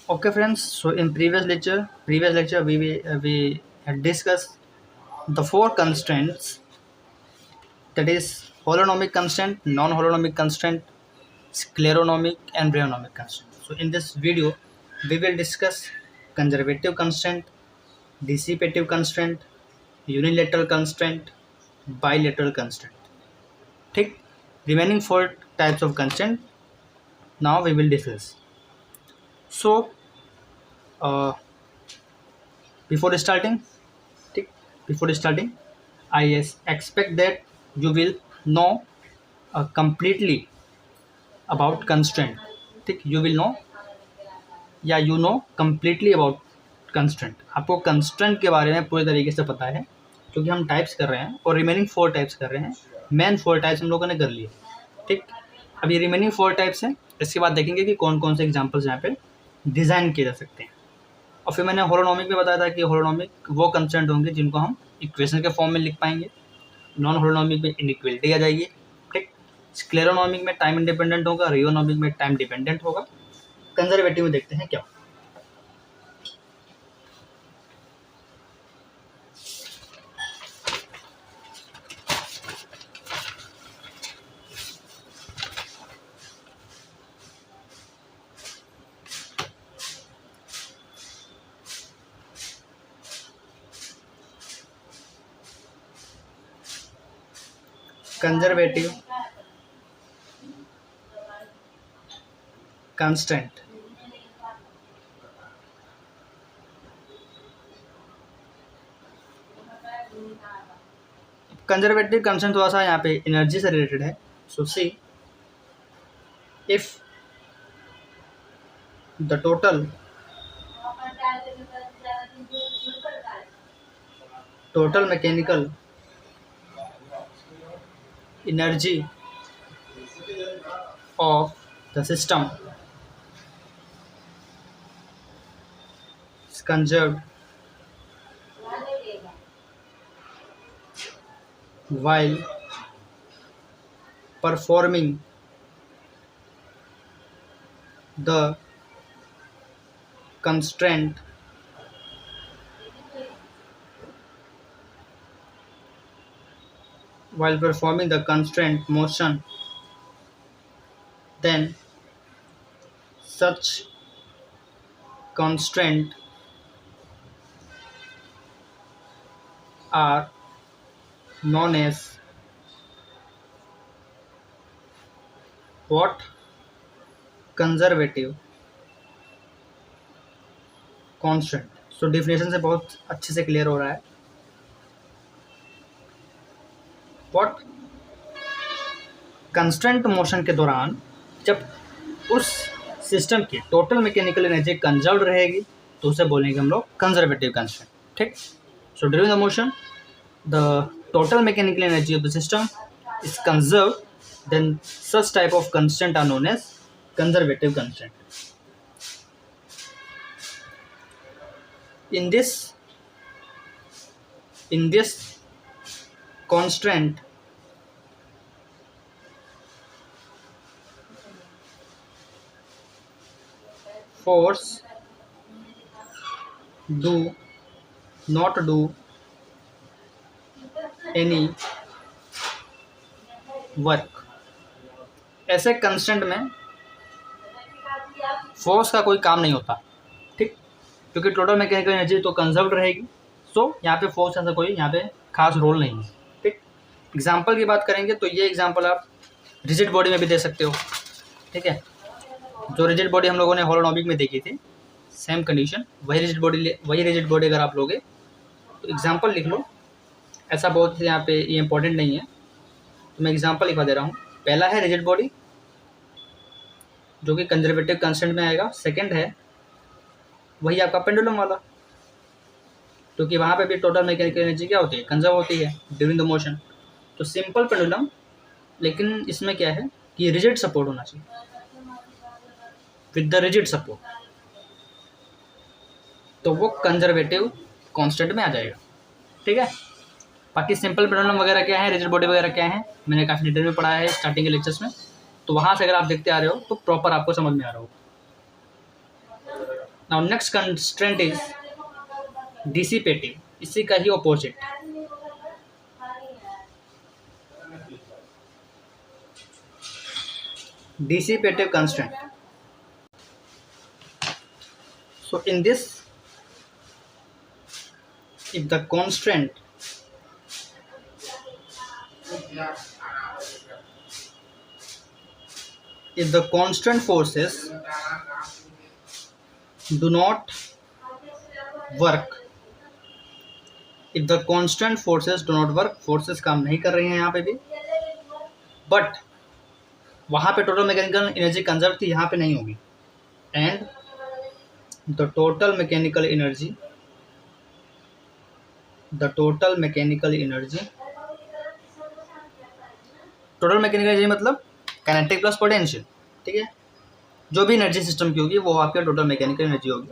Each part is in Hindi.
Okay, friends. So in previous lecture, we had discussed the four constraints. That is holonomic constant, non-holonomic constant, scleronomic, and bryonomic constant. So in this video, we will discuss conservative constant, dissipative constant, unilateral constant, bilateral constant. ठीक, remaining four types of constant now we will discuss. So uh, before starting, ठीक, before starting, I expect that you will know completely about constraint. ठीक, you will know या you know completely about constraint. आपको constraint के बारे में पूरे तरीके से पता है क्योंकि हम टाइप्स कर रहे हैं और रिमेनिंग फोर टाइप्स कर रहे हैं. मेन फोर टाइप्स हम लोगों ने कर लिए. ठीक, अब ये रिमेनिंग फोर टाइप्स हैं. इसके बाद देखेंगे कि कौन कौन से एग्जाम्पल्स यहाँ पे डिज़ाइन किए जा सकते हैं. और फिर मैंने होलोनॉमिक में बताया था कि होलोनॉमिक वो कंस्टेंट होंगे जिनको हम इक्वेशन के फॉर्म में लिख पाएंगे. नॉन होलोनॉमिक में इनइक्वलिटी आ जाएगी. ठीक, स्क्लेरोनॉमिक में टाइम इंडिपेंडेंट होगा, रियोनॉमिक में टाइम डिपेंडेंट होगा. कंजर्वेटिव में देखते हैं क्या. Conservative constant. कंजर्वेटिव कांस्टेंट थोड़ा सा यहाँ पे एनर्जी से रिलेटेड है. So see if the total mechanical energy of the system is conserved while performing the constraint motion, then such constraint are known as what? Conservative constant. So definition से बहुत अच्छे से क्लियर हो रहा है. व्हाट? कंस्टेंट मोशन के दौरान जब उस सिस्टम की टोटल मैकेनिकल एनर्जी कंजर्व रहेगी तो उसे बोलेंगे हम लोग कंजर्वेटिव कंस्टेंट. ठीक, so during the motion the total mechanical energy of the system is conserve, then such type of constant are known as conservative constant. In this constraint, force do not do any work. ऐसे कंस्टेंट में फोर्स का कोई काम नहीं होता. ठीक, क्योंकि टोटल मैकेनिकल एनर्जी तो कंजर्व रहेगी. सो यहाँ पे फोर्स ऐसा कोई यहाँ पे खास रोल नहीं है. ठीक, एग्जांपल की बात करेंगे तो ये एग्जांपल आप रिजिड बॉडी में भी दे सकते हो. ठीक है, जो रिजिड बॉडी हम लोगों ने होलोनॉमिक में देखी थी, सेम कंडीशन, वही रिजिड बॉडी अगर आप लोगे तो एग्जांपल लिख लो. ऐसा बहुत यहाँ पे ये इंपॉर्टेंट नहीं है तो मैं एग्जांपल लिखवा दे रहा हूँ. पहला है रिजिड बॉडी जो कि कंजर्वेटिव कंस्टेंट में आएगा. सेकंड है वही आपका पेंडुलम वाला, क्योंकि वहाँ पे भी टोटल मैकेनिकल एनर्जी क्या होती है? कंजर्व होती है ड्यूरिंग द मोशन. तो सिंपल पेंडुलम, लेकिन इसमें क्या है कि रिजिड सपोर्ट होना चाहिए. विद द रिजिड सपोर्ट तो वो कंजर्वेटिव कांस्टेंट में आ जाएगा. ठीक है, बाकी सिंपल पेंडुलम वगैरह क्या है, रिजिड बॉडी वगैरह क्या है, मैंने काफ़ी डिटेल में पढ़ाया है स्टार्टिंग के लेक्चर्स में. तो वहाँ से अगर आप देखते आ रहे हो तो प्रॉपर आपको समझ में आ रहा हो. Now next constraint is dissipative, इसी का ही opposite, dissipative constraint. So in this, if the constant forces do not work, if the constant forces do not work, forces काम नहीं कर रही हैं यहाँ पे भी, बट वहाँ पे टोटल मैकेनिकल एनर्जी कंजर्व थी, यहाँ पे नहीं होगी, and the total mechanical energy मतलब काइनेटिक प्लस पोटेंशियल, ठीक है, जो भी एनर्जी सिस्टम की होगी वो आपका टोटल मैकेनिकल एनर्जी होगी।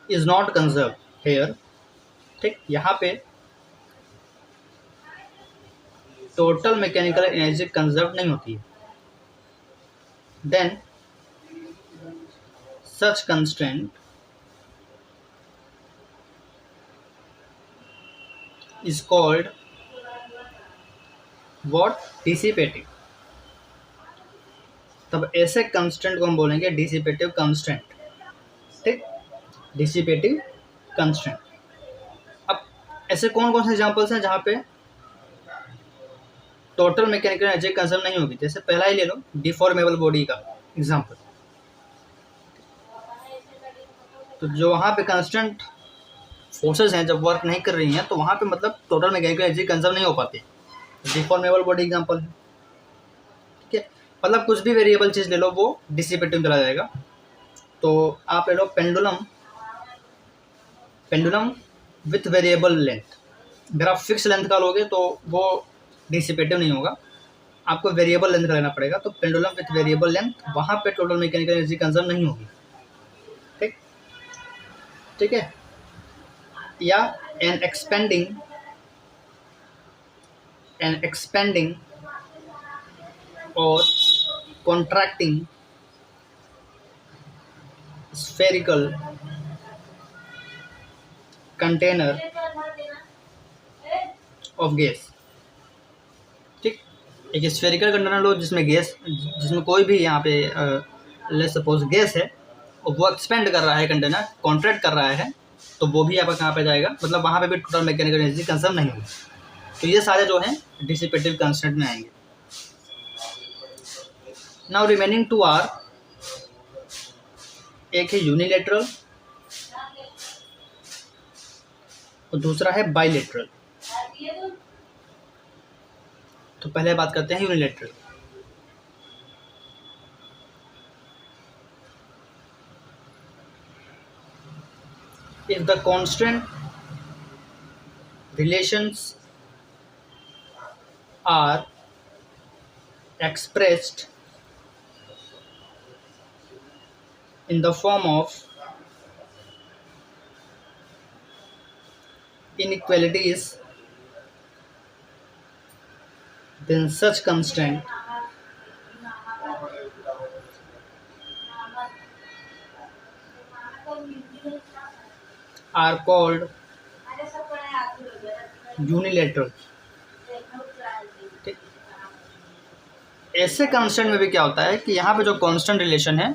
इज नॉट कंजर्व हेयर, ठीक, यहाँ पे टोटल मैकेनिकल एनर्जी कंजर्व नहीं होती है, then such constraint is called what, dissipative. तब ऐसे कंस्ट्रेंट को हम बोलेंगे डिसिपेटिव कंस्ट्रेंट, ठीक, डिसिपेटिव कंस्ट्रेंट। अब ऐसे कौन कौन से एग्जांपल्स हैं जहाँ पे टोटल मैकेनिकल एनर्जी कंजर्व नहीं होगी? जैसे पहला ही ले लो, डिफॉर्मेबल बॉडी का एग्जांपल। तो जो वहाँ पे कांस्टेंट फोर्सेस हैं जब वर्क नहीं कर रही हैं तो वहाँ पे मतलब टोटल मैकेनिकल एनर्जी कंजर्व नहीं हो पाती, डिफॉर्मेबल बॉडी एग्जांपल है, ठीक है। मतलब कुछ भी वेरिएबल चीज़ ले लो वो डिसिपेटिव चला जाएगा। तो आप ले लो पेंडुलम विथ वेरिएबल लेंथ, अगर आप फिक्स लेंथ का लोगे तो वो डिसिपेटिव नहीं होगा, आपको वेरिएबल लेंथ का लेना पड़ेगा। तो पेंडुलम विथ वेरिएबल लेंथ, वहाँ पे टोटल मैकेनिकल एनर्जी कंजर्व नहीं होगी, ठीक है। या एन एक्सपेंडिंग और contracting spherical container of gas, ठीक। एक स्फेरिकल कंटेनर लो जिसमें गैस, जिसमें कोई भी यहाँ पे लेट्स सपोज गैस है और वो एक्सपेंड कर रहा है, कंटेनर कॉन्ट्रैक्ट कर रहा है, तो वो भी आपका कहाँ पे जाएगा, मतलब वहाँ पे भी टोटल मैकेनिकल एनर्जी कंजर्व नहीं होगी। तो ये सारे जो हैं डिसिपेटिव कंस्ट्रेंट में आएंगे। नाउ रिमेनिंग टू आर, एक है यूनिलेटरल और दूसरा है बाइलेटरल। तो पहले बात करते हैं unilateral. If the constant relations are expressed in the form of inequalities, then such constant are called unilateral, ठीक। ऐसे कांस्टेंट में भी क्या होता है कि यहाँ पे जो कांस्टेंट रिलेशन है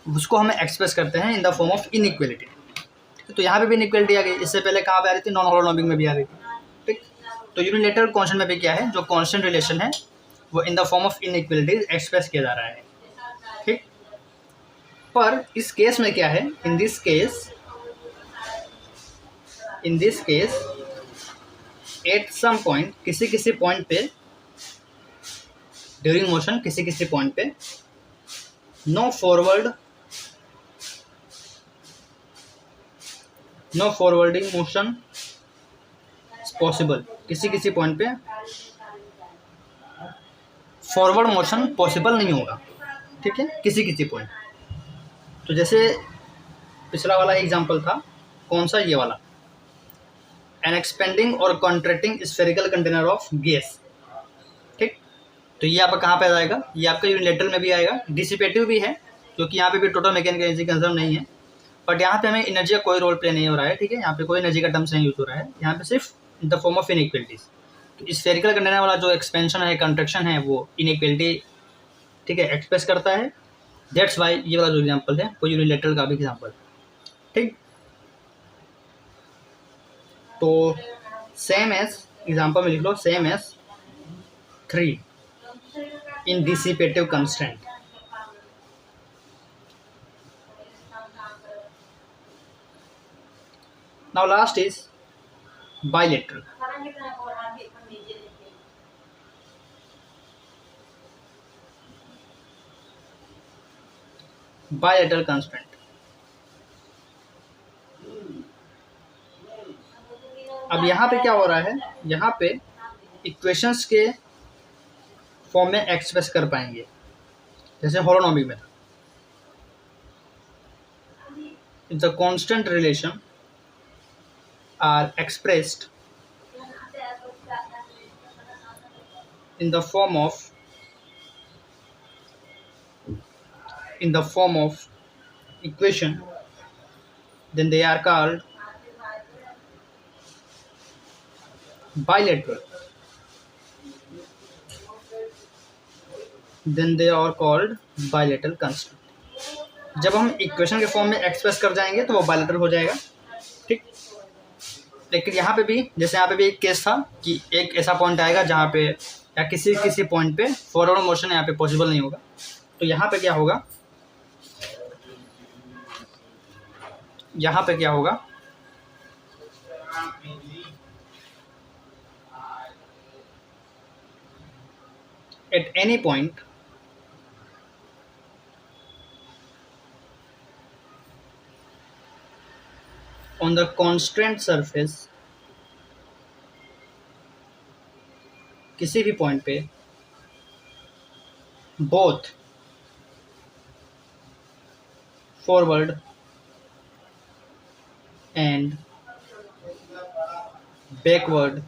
उसको हमें एक्सप्रेस करते हैं in the form of inequality. तो यहाँ पे भी इनइक्वालिटी आ गई, इससे पहले कहाँ पे आ रही थी, नॉन होलोनोमिक में भी आ रही थी, ठीक। तो यूनिलेटरल कांस्टेंट में भी क्या है, जो कांस्टेंट रिलेशन है वो in the form of inequality express किया जा रहा है, ठीक। पर इस केस में क्या है, in this case at some point, किसी पॉइंट पे ड्यूरिंग मोशन, किसी पॉइंट पे नो फॉरवर्डिंग मोशन पॉसिबल, किसी पॉइंट पे फॉरवर्ड मोशन पॉसिबल नहीं होगा, ठीक है, किसी पॉइंट। तो जैसे पिछला वाला एग्जांपल था, कौन सा, ये वाला, एन एक्सपेंडिंग और contracting spherical container of gas, ठीक। तो ये आपका कहाँ पे आ जाएगा, ये आपका यूनिलेटरल में भी आएगा, डिसिपेटिव भी है क्योंकि यहाँ पे भी टोटल मैकेनिकल एनर्जी कंजर्व नहीं है, बट यहाँ पे हमें एनर्जी का कोई रोल प्ले नहीं हो रहा है, ठीक है, यहाँ पे कोई एनर्जी का टर्म्स नहीं यूज हो रहा है, यहाँ पे सिर्फ in the form of inequalities. तो स्फेरिकल कंटेनर वाला जो एक्सपेंशन है, कंट्रक्शन है, वो इनइक्वलिटी, ठीक है, एक्सप्रेस करता है। दैट्स वाई ये वाला जो एग्जाम्पल है वो यूनिलेटरल का भी एग्जाम्पल, ठीक। तो सेम एज एग्जाम्पल में लिख लो, same as 3 in dissipative constraint. Now last is bilateral. Bilateral constraint. अब यहाँ पे क्या हो रहा है, यहाँ पे इक्वेशंस के फॉर्म में एक्सप्रेस कर पाएंगे, जैसे होलोनॉमी में the constant relation are expressed in the form of equation, then they are called bilateral, constraint। जब हम इक्वेशन के फॉर्म में एक्सप्रेस कर जाएंगे तो वो बायलेटरल हो जाएगा, ठीक। लेकिन यहाँ पे भी, जैसे यहाँ पे भी एक केस था कि एक ऐसा पॉइंट आएगा जहाँ पे या किसी पॉइंट पे फॉरवर्ड मोशन यहाँ पे पॉसिबल नहीं होगा, तो यहाँ पे क्या होगा, at any point on the constraint surface, किसी भी पॉइंट पे both forward and backward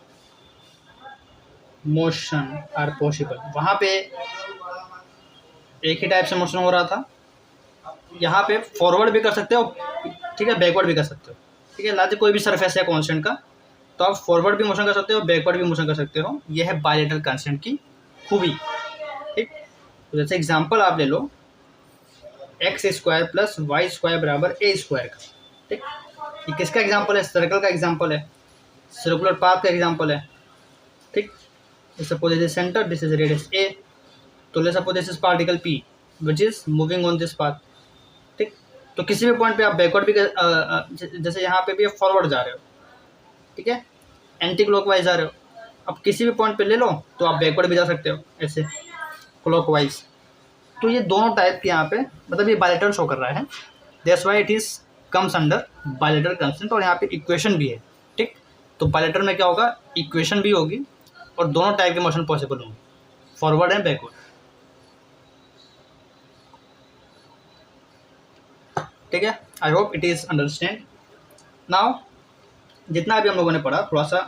motion are possible। वहाँ पे एक ही टाइप से मोशन हो रहा था, यहाँ पे फॉरवर्ड भी कर सकते हो, ठीक है, बैकवर्ड भी कर सकते हो, ठीक है। लाते कोई भी सरफेस है कांस्टेंट का, तो आप फॉरवर्ड भी मोशन कर सकते हो, बैकवर्ड भी मोशन कर सकते हो। यह है बायलेटरल कांस्टेंट की खूबी, ठीक। तो जैसे एग्जांपल आप ले लो, x² + y² बराबर a² का, ठीक। ये किसका एग्जांपल है, सर्कल का एग्जांपल है, सर्कुलर पाथ का एग्जांपल है, ठीक। Suppose this is centre, this is radius a, तो let's suppose this is particle p which is moving on this path, ठीक। तो किसी भी पॉइंट पे आप बैकवर्ड भी जैसे यहाँ पे भी आप फॉरवर्ड जा रहे हो, ठीक है, एंटी क्लॉकवाइज जा रहे हो, अब किसी भी पॉइंट पे ले लो तो आप बैकवर्ड भी जा सकते हो ऐसे क्लॉकवाइज। तो ये दोनों टाइप के यहाँ पे मतलब ये बायलेटरल शो कर रहा है, that's why it is comes under bilateral constraint. और यहाँ पे इक्वेशन भी है, ठीक। तो बायलेटरल में क्या होगा, इक्वेशन भी होगी और दोनों टाइप के मोशन पॉसिबल होंगे, फॉरवर्ड एंड बैकवर्ड, ठीक है। I hope it is understand now. जितना अभी हम लोगों ने पढ़ा थोड़ा सा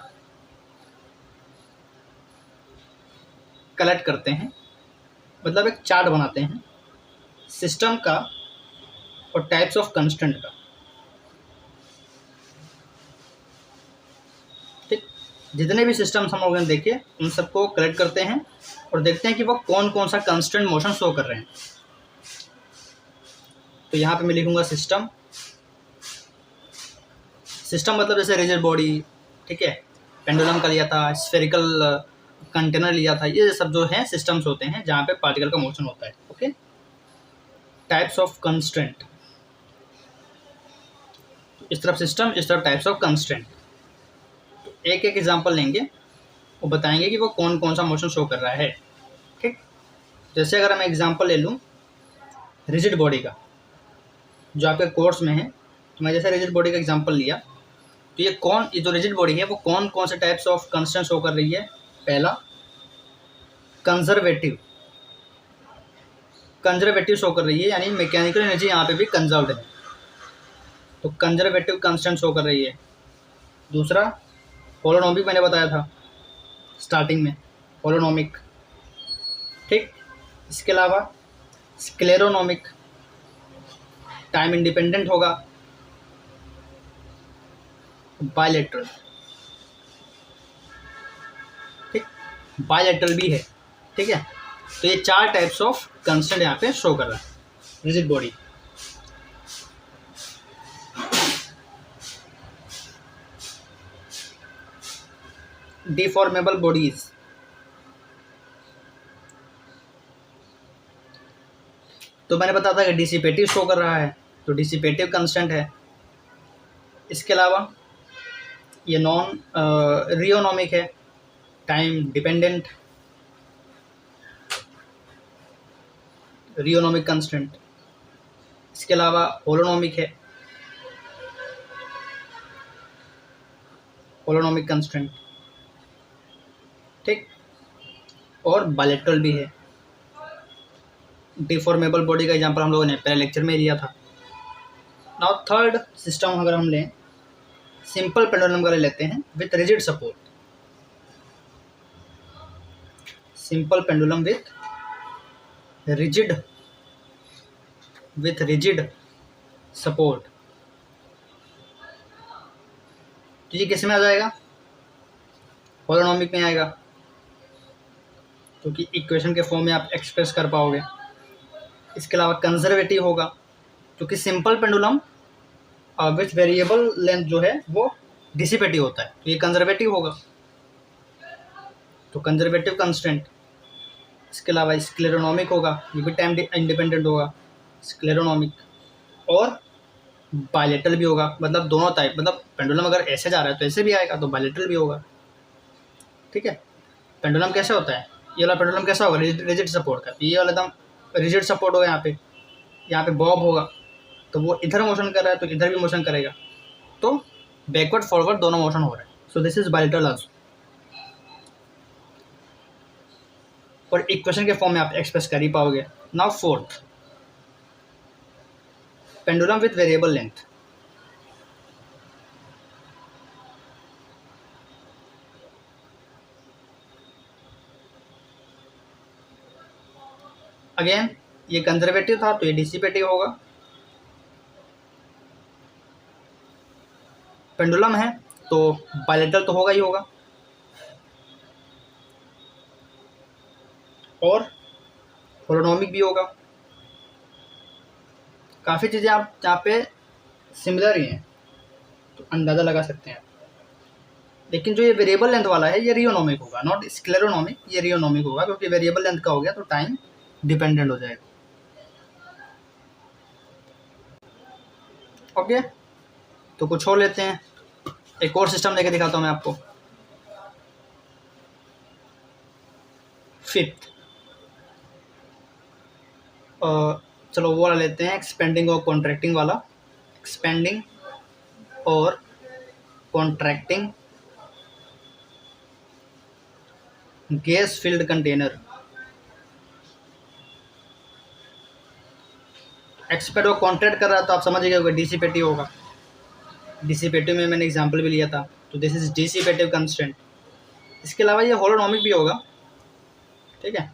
कलेक्ट करते हैं, मतलब एक चार्ट बनाते हैं सिस्टम का और टाइप्स ऑफ कंस्ट्रेंट का, ठीक। जितने भी सिस्टम्स हम लोगों ने देखे उन सबको कलेक्ट करते हैं और देखते हैं कि वो कौन कौन सा कंस्ट्रेंट मोशन शो कर रहे हैं। तो यहाँ पे मैं लिखूंगा सिस्टम मतलब जैसे रिजिड बॉडी, ठीक है, पेंडुलम का लिया था, स्फेरिकल कंटेनर लिया था, ये सब जो है सिस्टम्स होते हैं जहाँ पे पार्टिकल का मोशन होता है, ओके। टाइप्स ऑफ कंस्ट्रेंट, इस तरफ सिस्टम, इस तरफ टाइप्स ऑफ कंस्ट्रेंट। तो एक एक एग्जांपल लेंगे, वो बताएंगे कि वो कौन कौन सा मोशन शो कर रहा है, ठीक। जैसे अगर मैं एग्जांपल ले लूँ रिजिड बॉडी का, जो आपके कोर्स में है, तो मैं जैसे रिजिड बॉडी का एग्जांपल लिया, तो ये जो रिजिड बॉडी है वो कौन कौन से टाइप्स ऑफ कंस्ट्रेंट शो कर रही है। पहला कंजर्वेटिव शो कर रही है, यानी मैकेनिकल एनर्जी यहाँ पे भी कंजर्व्ड है, तो कंजर्वेटिव कंस्टेंट शो कर रही है। दूसरा होलोनॉमिक, मैंने बताया था स्टार्टिंग में, होलोनॉमिक ठीक। इसके अलावा स्क्लेरोनॉमिक, टाइम इंडिपेंडेंट होगा। बायलेटरल, ठीक, बायलेटरल भी है, ठीक है। तो ये 4 टाइप्स ऑफ कंस्टेंट यहाँ पे शो कर रहा है रिजिड बॉडी। डिफॉर्मेबल बॉडीज, तो मैंने बताया था कि डिसिपेटिव शो कर रहा है, तो डिसिपेटिव कंस्टेंट है। इसके अलावा ये नॉन रियोनॉमिक है, टाइम डिपेंडेंट, रियोनॉमिक कंस्टेंट। इसके अलावा होलोनॉमिक है, होलोनॉमिक कंस्टेंट, ठीक, और बायलेटरल भी है। डिफॉर्मेबल बॉडी का एग्जांपल हम लोगों ने पहले लेक्चर में लिया था। नाउ थर्ड सिस्टम अगर हम लें, सिंपल पेंडुलम का ले लेते हैं with rigid support. Simple pendulum with rigid support, तो ये किस में आ जाएगा? होलोनॉमिक में आएगा, क्योंकि इक्वेशन के फॉर्म में आप एक्सप्रेस कर पाओगे। इसके अलावा कंजर्वेटिव होगा, क्योंकि simple pendulum with variable length जो है वो डिसिपेटिव होता है, तो ये कंजर्वेटिव होगा, तो कंजर्वेटिव कंस्टेंट। इसके अलावा स्क्लेरोनॉमिक होगा, ये भी टाइम इंडिपेंडेंट होगा, स्क्लेरोनॉमिक। और बायलेटरल भी होगा, मतलब दोनों टाइप, मतलब पेंडुलम अगर ऐसे जा रहा है तो ऐसे भी आएगा, तो बायलेटरल भी होगा, ठीक है। पेंडुलम कैसे होता है? ये वाला पेंडुलम कैसा होगा? रिजिड सपोर्ट का, ये वाला एकदम रिजिड सपोर्ट होगा। यहाँ पे बॉब होगा, तो वो इधर मोशन कर रहा है तो इधर भी मोशन करेगा, तो बैकवर्ड फॉरवर्ड दोनों मोशन हो रहा है। So this is bilateral also, और इक्वेशन के फॉर्म में आप एक्सप्रेस कर ही पाओगे। Now fourth, pendulum with variable length. Again ये कंजर्वेटिव था तो ये डिसिपेटिव होगा। पेंडुलम है तो बायलेटरल तो होगा ही होगा, और होलोनॉमिक भी होगा। काफ़ी चीज़ें आप यहाँ पे सिमिलर ही हैं, तो अंदाज़ा लगा सकते हैं। लेकिन जो ये वेरिएबल लेंथ वाला है ये रियोनॉमिक होगा, नॉट स्क्लेरोनॉमिक, ये रियोनॉमिक होगा, क्योंकि वेरिएबल लेंथ का हो गया तो टाइम डिपेंडेंट हो जाएगा। ओके, तो कुछ और लेते हैं, एक और सिस्टम लेके दिखाता हूँ मैं आपको। फिफ्थ, चलो वो वाला लेते हैं, एक्सपेंडिंग और कॉन्ट्रैक्टिंग वाला। एक्सपेंडिंग और contracting gas field container. Expand और कॉन्ट्रैक्ट कर रहा है तो आप समझ गए होगा डिसिपेटिव होगा। डिसिपेटिव में मैंने एग्जांपल भी लिया था, तो दिस इज डिसिपेटिव कंस्टेंट। इसके अलावा ये होलोनॉमिक भी होगा, ठीक है,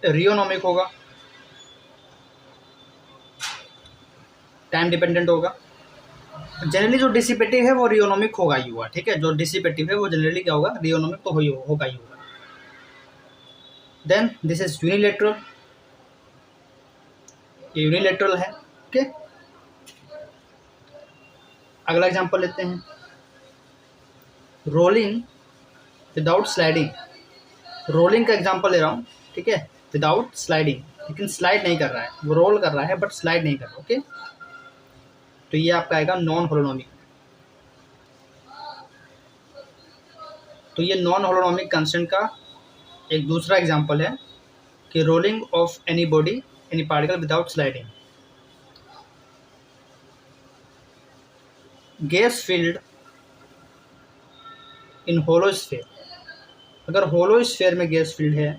रियोनॉमिक होगा, टाइम डिपेंडेंट होगा। जनरली जो डिसिपेटिव है वो रियोनॉमिक होगा ही हुआ, ठीक है, जो डिसिपेटिव है वो जनरली क्या होगा? रियोनॉमिक तो होगा ही होगा। देन दिस इज यूनिलेटरल, ये यूनिलेटरल है, ओके। अगला एग्जांपल लेते हैं, रोलिंग विदाउट स्लाइडिंग। रोलिंग का एग्जांपल ले रहा हूँ, ठीक है, विदाउट स्लाइडिंग, लेकिन स्लाइड नहीं कर रहा है, वो रोल कर रहा है बट स्लाइड नहीं कर रहा, ओके। तो ये आपका आएगा नॉन होलोनॉमिक। तो ये नॉन होलोनॉमिक कंस्टेंट का एक दूसरा एग्जांपल है कि rolling of any body, any particle without sliding. Gas field in hollow sphere, अगर होलो स्फीयर में गैस फील्ड है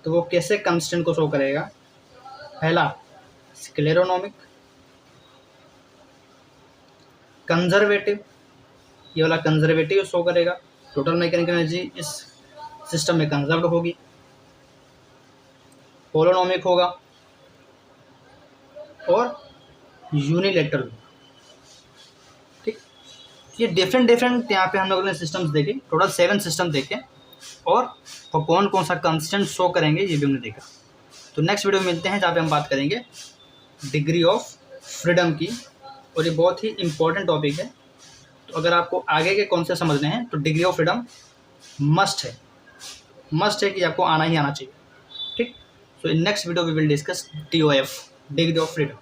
तो वो कैसे कंस्टेंट को शो करेगा? पहला स्क्लेरोनॉमिक, कंजर्वेटिव, ये वाला कंजर्वेटिव शो करेगा, टोटल मैकेनिकल एनर्जी इस सिस्टम में कंजर्व्ड होगी। होलोनोमिक होगा और यूनिलेटरल। ठीक, ये डिफरेंट यहाँ पे हम लोगों ने सिस्टम्स देखे, टोटल 7 सिस्टम देखे, और कौन कौन सा कंस्टेंट शो करेंगे ये भी हमने देखा। तो नेक्स्ट वीडियो में मिलते हैं जहाँ पे हम बात करेंगे डिग्री ऑफ फ्रीडम की, और ये बहुत ही इंपॉर्टेंट टॉपिक है। तो अगर आपको आगे के कॉन्सेप्ट समझने हैं तो डिग्री ऑफ फ्रीडम मस्ट है कि आपको आना ही आना चाहिए। ठीक, so in next video we will discuss DOF, degree of freedom.